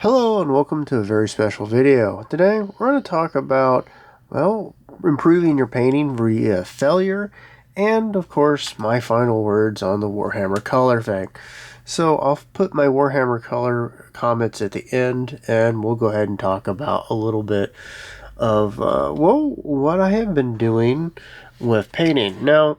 Hello and welcome to a very special video. Today we're going to talk about, well, improving your painting via failure and, of course, my final words on the Warhammer Color thing. So I'll put my Warhammer Color comments at the end and we'll go ahead and talk about a little bit of, what I have been doing with painting. Now, a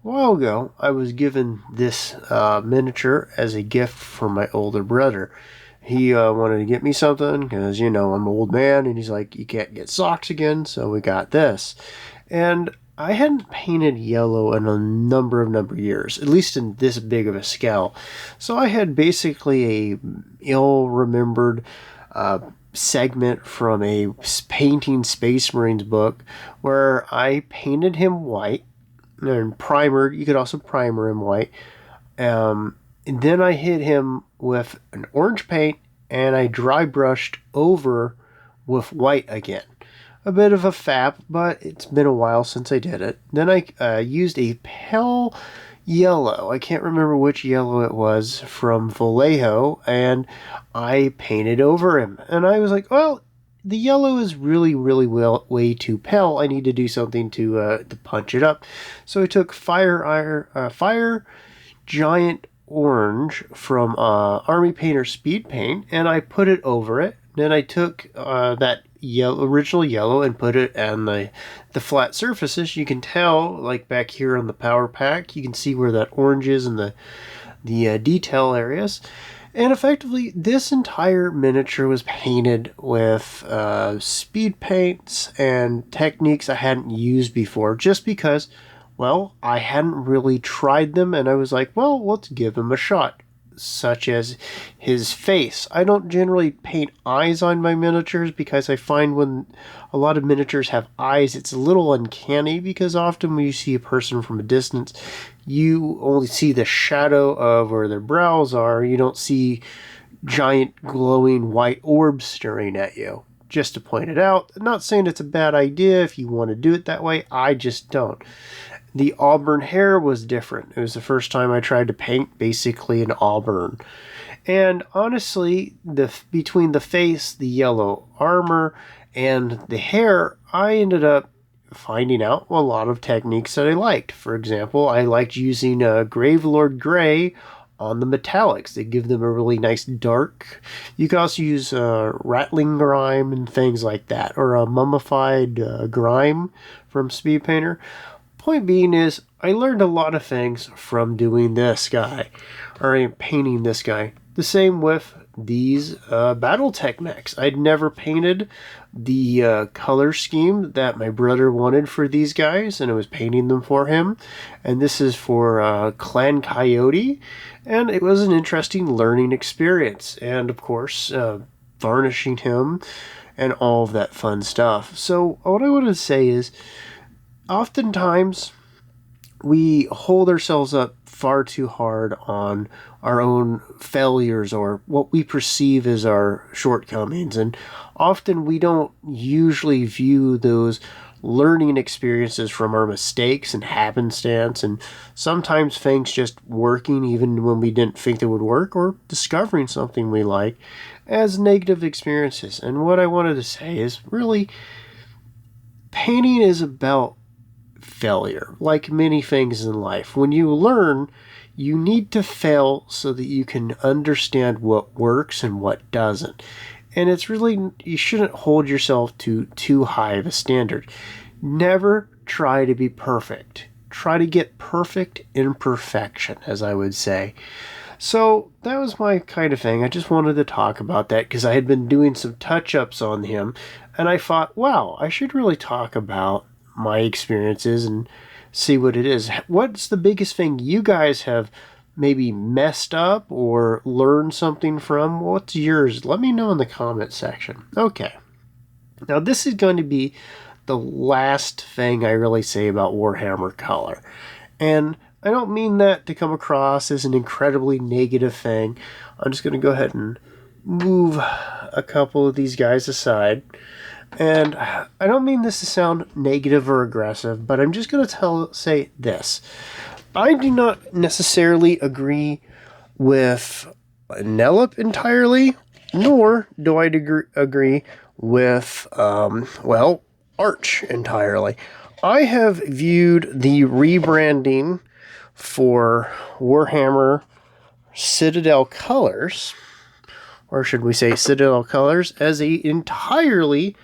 while ago, I was given this miniature as a gift from my older brother. He wanted to get me something because, I'm an old man, and he's like, you can't get socks again, so we got this. And I hadn't painted yellow in a number of years, at least in this big of a scale. So I had basically a ill-remembered segment from a Painting Space Marines book where I painted him white and primered. You could also primer him white. And then I hit him with an orange paint and I dry brushed over with white again. A bit of a fap, but it's been a while since I did it. Then I used a pale yellow. I can't remember which yellow it was from Vallejo, and I painted over him. And I was like, well, the yellow is really way too pale. I need to do something to punch it up. So I took Fire Giant Orange from Army Painter Speed Paint, and I put it over it. Then I took that original yellow and put it on the flat surfaces. You can tell, like back here on the power pack, you can see where that orange is in the detail areas. And effectively, this entire miniature was painted with speed paints and techniques I hadn't used before, just because, well, I hadn't really tried them, and I was like, well, let's give him a shot, such as his face. I don't generally paint eyes on my miniatures because I find when a lot of miniatures have eyes, it's a little uncanny, because often when you see a person from a distance, you only see the shadow of where their brows are. You don't see giant glowing white orbs staring at you. Just to point it out, I'm not saying it's a bad idea if you want to do it that way. I just don't. The auburn hair was different. It was the first time I tried to paint basically an auburn. And honestly, between the face, the yellow armor, and the hair, I ended up finding out a lot of techniques that I liked. For example, I liked using Gravelord Gray on the metallics. They give them a really nice dark. You can also use rattling grime and things like that, or a mummified grime from Speed Painter. Point being is, I learned a lot of things from doing this guy, or painting this guy. The same with these Battletech mechs. I'd never painted the color scheme that my brother wanted for these guys, and I was painting them for him. And this is for Clan Coyote, and it was an interesting learning experience. And of course, varnishing him and all of that fun stuff. So what I want to say is, oftentimes, we hold ourselves up far too hard on our own failures or what we perceive as our shortcomings. And often we don't usually view those learning experiences from our mistakes and happenstance, and sometimes things just working even when we didn't think they would work, or discovering something we like, as negative experiences. And what I wanted to say is, really, painting is about failure. Like many things in life, when you learn, you need to fail so that you can understand what works and what doesn't. And it's really, you shouldn't hold yourself to too high of a standard. Never try to be perfect. Try to get perfect imperfection, as I would say. So that was my kind of thing. I just wanted to talk about that because I had been doing some touch-ups on him, and I thought, wow, I should really talk about my experiences and see what it is. What's the biggest thing you guys have maybe messed up or learned something from? What's yours? Let me know in the comment section. Okay. Now this is going to be the last thing I really say about Warhammer Color. And I don't mean that to come across as an incredibly negative thing. I'm just going to go ahead and move a couple of these guys aside. And I don't mean this to sound negative or aggressive, but I'm just going to say this. I do not necessarily agree with Nellip entirely, nor do I agree with, Arch entirely. I have viewed the rebranding for Warhammer Citadel Colors, or should we say Citadel Colors, as an entirely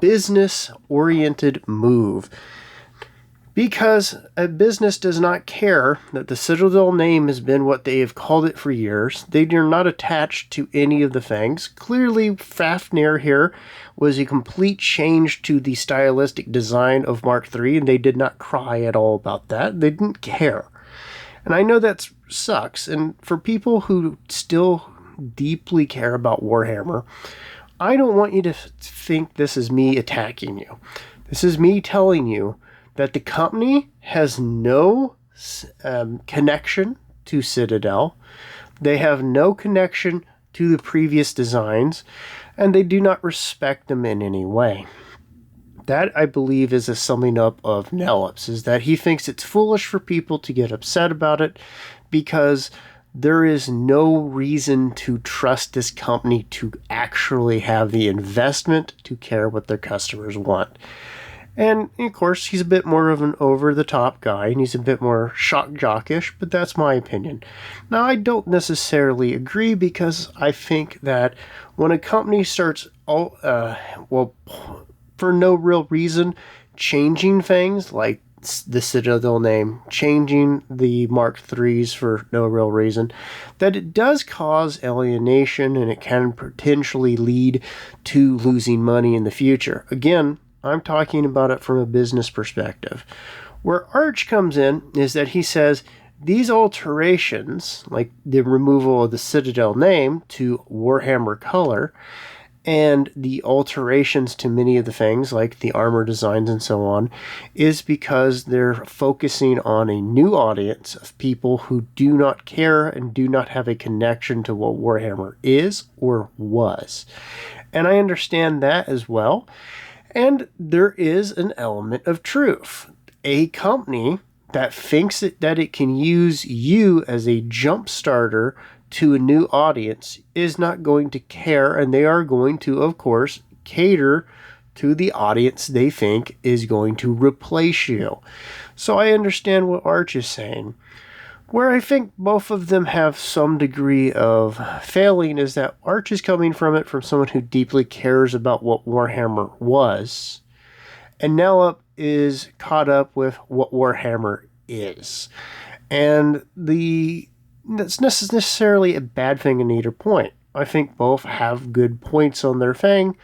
business-oriented move. Because a business does not care that the Citadel name has been what they have called it for years. They are not attached to any of the things. Clearly, Fafnir here was a complete change to the stylistic design of Mark III, and they did not cry at all about that. They didn't care. And I know that sucks. And for people who still deeply care about Warhammer, I don't want you to think this is me attacking you. This is me telling you that the company has no connection to Citadel. They have no connection to the previous designs, and they do not respect them in any way. That, I believe, is a summing up of Nellips, is that he thinks it's foolish for people to get upset about it because there is no reason to trust this company to actually have the investment to care what their customers want. And, of course, he's a bit more of an over-the-top guy, and he's a bit more shock-jockish, but that's my opinion. Now, I don't necessarily agree, because I think that when a company starts, for no real reason, changing things, like the Citadel name, changing the Mark IIIs for no real reason, that it does cause alienation, and it can potentially lead to losing money in the future. Again, I'm talking about it from a business perspective. Where Arch comes in is that he says these alterations, like the removal of the Citadel name to Warhammer Color, and the alterations to many of the things, like the armor designs and so on, is because they're focusing on a new audience of people who do not care and do not have a connection to what Warhammer is or was. And I understand that as well. And there is an element of truth. A company that thinks that it can use you as a jump starter to a new audience is not going to care, and they are going to, of course, cater to the audience they think is going to replace you. So I understand what Arch is saying. Where I think both of them have some degree of failing is that Arch is coming from it from someone who deeply cares about what Warhammer was, and Nellips is caught up with what Warhammer is. And that's necessarily a bad thing in either point. I think both have good points on their thing.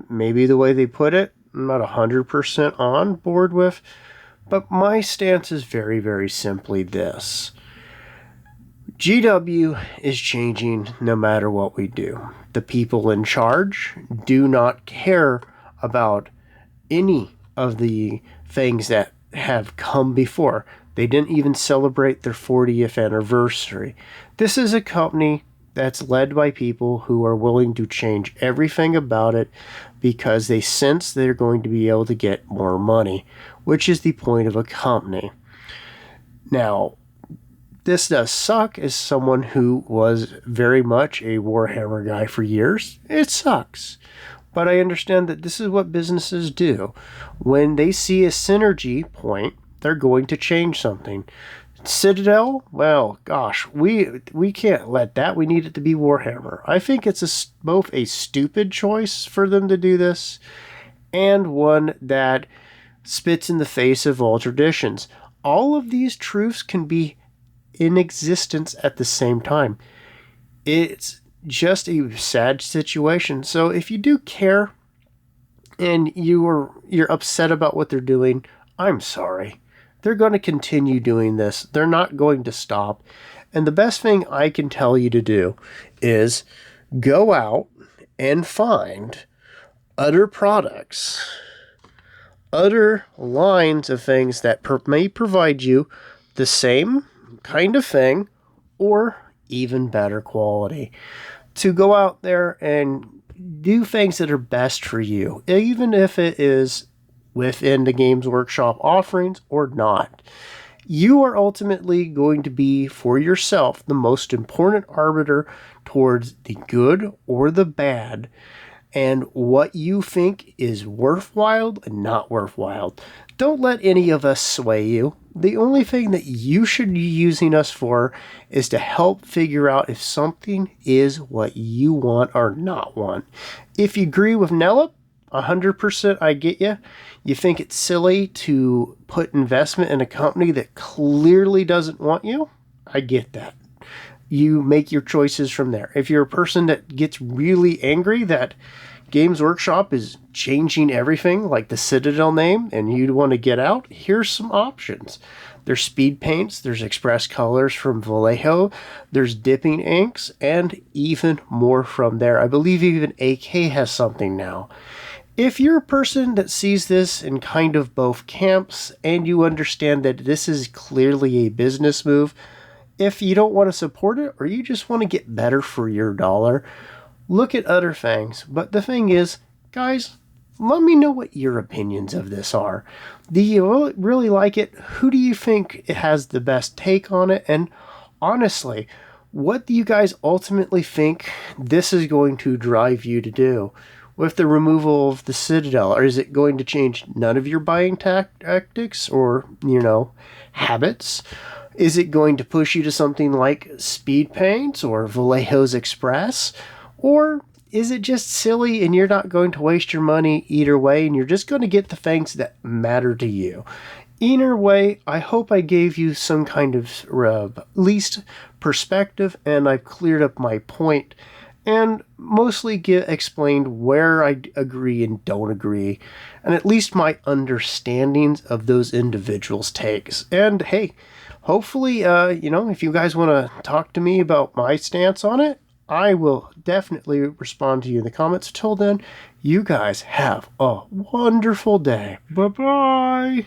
Maybe the way they put it, I'm not 100% on board with. But my stance is very, very simply this. GW is changing no matter what we do. The people in charge do not care about any of the things that have come before. They didn't even celebrate their 40th anniversary. This is a company that's led by people who are willing to change everything about it because they sense they're going to be able to get more money, which is the point of a company. Now, this does suck as someone who was very much a Warhammer guy for years. It sucks. But I understand that this is what businesses do. When they see a synergy point, they're going to change something. Citadel, well, gosh, we can't let that. We need it to be Warhammer. I think it's both a stupid choice for them to do this, and one that spits in the face of all traditions. All of these truths can be in existence at the same time. It's just a sad situation. So if you do care and you're upset about what they're doing, I'm sorry. They're going to continue doing this. They're not going to stop. And the best thing I can tell you to do is go out and find other products, other lines of things that may provide you the same kind of thing or even better quality. To go out there and do things that are best for you, even if it is within the Games Workshop offerings or not. You are ultimately going to be, for yourself, the most important arbiter towards the good or the bad, and what you think is worthwhile and not worthwhile. Don't let any of us sway you. The only thing that you should be using us for is to help figure out if something is what you want or not want. If you agree with Nella, 100% I get you. You think it's silly to put investment in a company that clearly doesn't want you? I get that. You make your choices from there. If you're a person that gets really angry that Games Workshop is changing everything, like the Citadel name, and you'd want to get out, here's some options. There's speed paints, there's express colors from Vallejo, there's dipping inks, and even more from there. I believe even AK has something now. If you're a person that sees this in kind of both camps and you understand that this is clearly a business move, if you don't want to support it or you just want to get better for your dollar, look at other things. But the thing is, guys, let me know what your opinions of this are. Do you really like it? Who do you think has the best take on it? And honestly, what do you guys ultimately think this is going to drive you to do? With the removal of the Citadel, or is it going to change none of your buying tactics or, habits? Is it going to push you to something like Speed Paints or Vallejo's Express? Or is it just silly and you're not going to waste your money either way and you're just going to get the things that matter to you? Either way, I hope I gave you some kind of at least perspective and I've cleared up my point and mostly explained where I agree and don't agree, and at least my understandings of those individuals' takes. And hey, hopefully, if you guys want to talk to me about my stance on it, I will definitely respond to you in the comments. Till then, you guys have a wonderful day. Bye-bye.